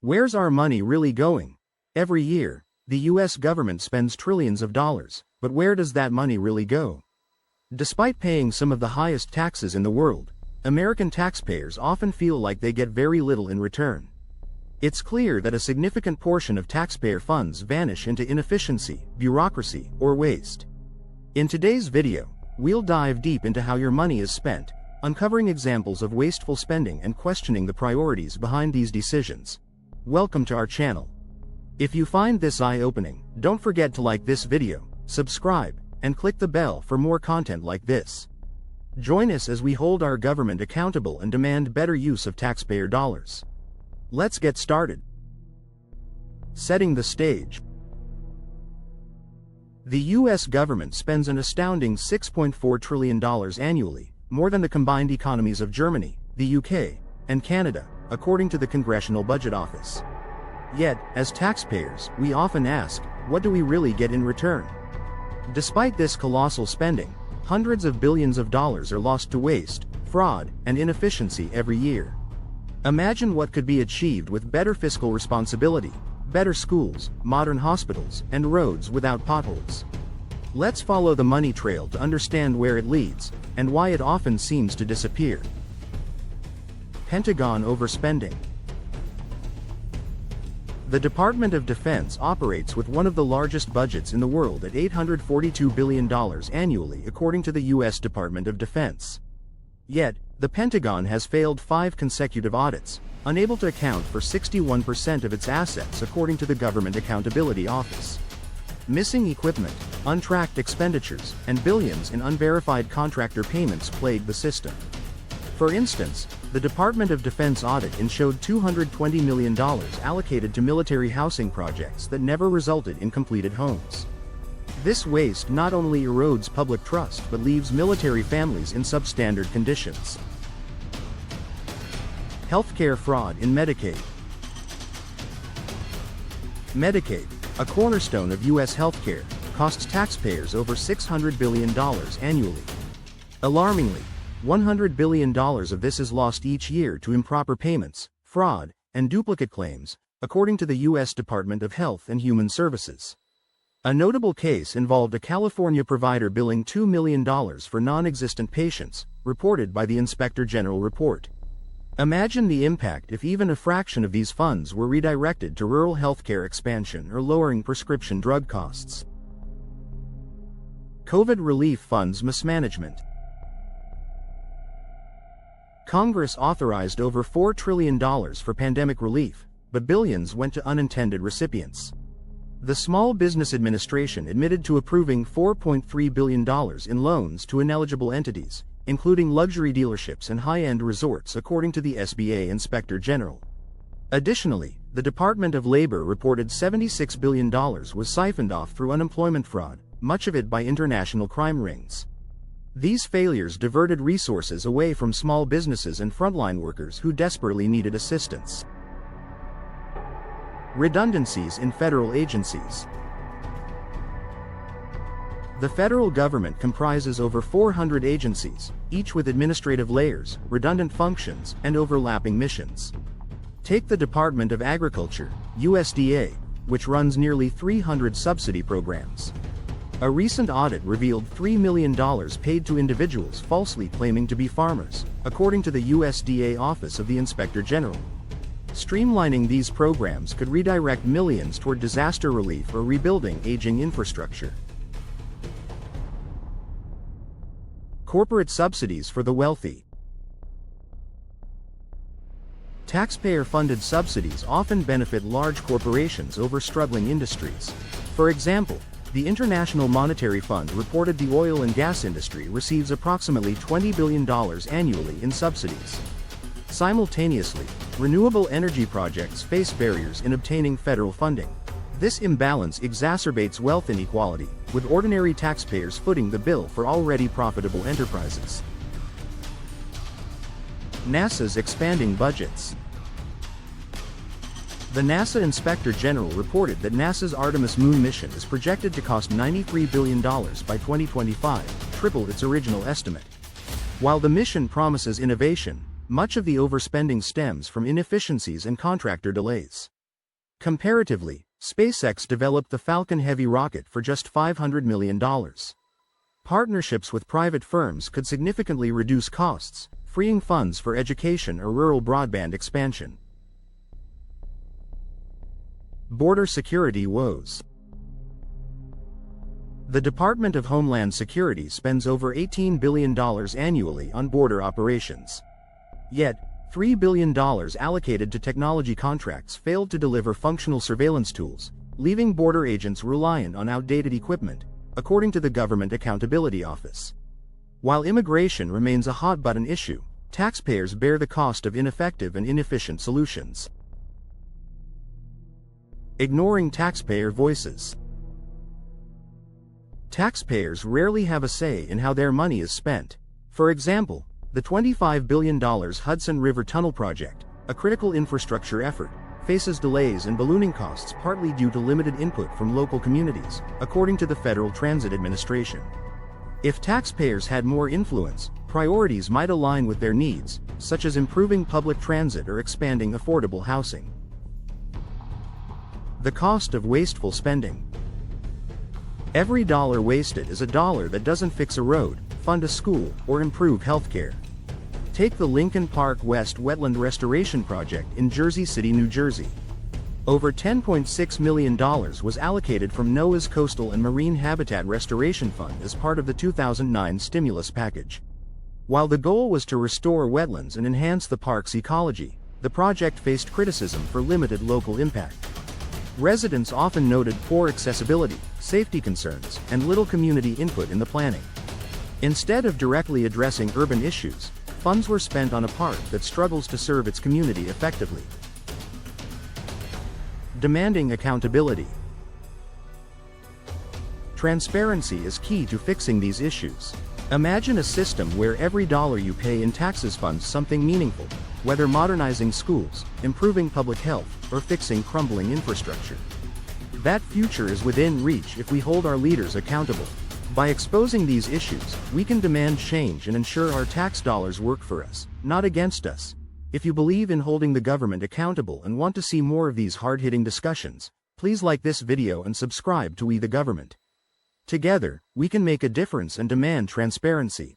Where's our money really going? Every year, the US government spends trillions of dollars, but where does that money really go? Despite paying some of the highest taxes in the world, American taxpayers often feel like they get very little in return. It's clear that a significant portion of taxpayer funds vanish into inefficiency, bureaucracy, or waste. In today's video, we'll dive deep into how your money is spent, uncovering examples of wasteful spending and questioning the priorities behind these decisions. Welcome to our channel. If you find this eye-opening, don't forget to like this video, subscribe, and click the bell for more content like this. Join us as we hold our government accountable and demand better use of taxpayer dollars. Let's get started. Setting the stage. The US government spends an astounding $6.4 trillion annually, more than the combined economies of Germany, the UK, and Canada, according to the Congressional Budget Office. Yet, as taxpayers, we often ask, what do we really get in return? Despite this colossal spending, hundreds of billions of dollars are lost to waste, fraud, and inefficiency every year. Imagine what could be achieved with better fiscal responsibility, better schools, modern hospitals, and roads without potholes. Let's follow the money trail to understand where it leads, and why it often seems to disappear. Pentagon overspending. The Department of Defense operates with one of the largest budgets in the world at $842 billion annually according to the US Department of Defense. Yet, the Pentagon has failed 5 consecutive audits, unable to account for 61% of its assets according to the Government Accountability Office. Missing equipment, untracked expenditures, and billions in unverified contractor payments plague the system. For instance, the Department of Defense audit showed $220 million allocated to military housing projects that never resulted in completed homes. This waste not only erodes public trust but leaves military families in substandard conditions. Healthcare fraud in Medicaid. Medicaid, a cornerstone of U.S. healthcare, costs taxpayers over $600 billion annually. Alarmingly, $100 billion of this is lost each year to improper payments, fraud, and duplicate claims, according to the U.S. Department of Health and Human Services. A notable case involved a California provider billing $2 million for non-existent patients, reported by the Inspector General report. Imagine the impact if even a fraction of these funds were redirected to rural healthcare expansion or lowering prescription drug costs. COVID relief funds mismanagement. Congress authorized over $4 trillion for pandemic relief, but billions went to unintended recipients. The Small Business Administration admitted to approving $4.3 billion in loans to ineligible entities, including luxury dealerships and high-end resorts according to the SBA Inspector General. Additionally, the Department of Labor reported $76 billion was siphoned off through unemployment fraud, much of it by international crime rings. These failures diverted resources away from small businesses and frontline workers who desperately needed assistance. Redundancies in federal agencies. The federal government comprises over 400 agencies, each with administrative layers, redundant functions, and overlapping missions. Take the Department of Agriculture, USDA, which runs nearly 300 subsidy programs. A recent audit revealed $3 million paid to individuals falsely claiming to be farmers, according to the USDA Office of the Inspector General. Streamlining these programs could redirect millions toward disaster relief or rebuilding aging infrastructure. Corporate subsidies for the wealthy. Taxpayer-funded subsidies often benefit large corporations over struggling industries. For example, the International Monetary Fund reported the oil and gas industry receives approximately $20 billion annually in subsidies. Simultaneously, renewable energy projects face barriers in obtaining federal funding. This imbalance exacerbates wealth inequality, with ordinary taxpayers footing the bill for already profitable enterprises. NASA's expanding budgets. The NASA Inspector General reported that NASA's Artemis moon mission is projected to cost $93 billion by 2025, triple its original estimate. While the mission promises innovation, much of the overspending stems from inefficiencies and contractor delays. Comparatively, SpaceX developed the Falcon Heavy rocket for just $500 million. Partnerships with private firms could significantly reduce costs, freeing funds for education or rural broadband expansion. Border security woes. The Department of Homeland Security spends over $18 billion annually on border operations. Yet, $3 billion allocated to technology contracts failed to deliver functional surveillance tools, leaving border agents reliant on outdated equipment, according to the Government Accountability Office. While immigration remains a hot-button issue, taxpayers bear the cost of ineffective and inefficient solutions. Ignoring taxpayer voices. Taxpayers rarely have a say in how their money is spent. For example, the $25 billion Hudson River Tunnel project, a critical infrastructure effort, faces delays and ballooning costs partly due to limited input from local communities, according to the Federal Transit Administration. If taxpayers had more influence, priorities might align with their needs, such as improving public transit or expanding affordable housing. The cost of wasteful spending. Every dollar wasted is a dollar that doesn't fix a road, fund a school, or improve healthcare. Take the Lincoln Park West Wetland Restoration Project in Jersey City, New Jersey. Over $10.6 million was allocated from NOAA's Coastal and Marine Habitat Restoration Fund as part of the 2009 stimulus package. While the goal was to restore wetlands and enhance the park's ecology, the project faced criticism for limited local impact. Residents often noted poor accessibility, safety concerns, and little community input in the planning. Instead of directly addressing urban issues, funds were spent on a park that struggles to serve its community effectively. Demanding accountability. Transparency is key to fixing these issues. Imagine a system where every dollar you pay in taxes funds something meaningful, whether modernizing schools, improving public health, or fixing crumbling infrastructure. That future is within reach if we hold our leaders accountable. By exposing these issues, we can demand change and ensure our tax dollars work for us, not against us. If you believe in holding the government accountable and want to see more of these hard-hitting discussions, please like this video and subscribe to We the Government. Together, we can make a difference and demand transparency.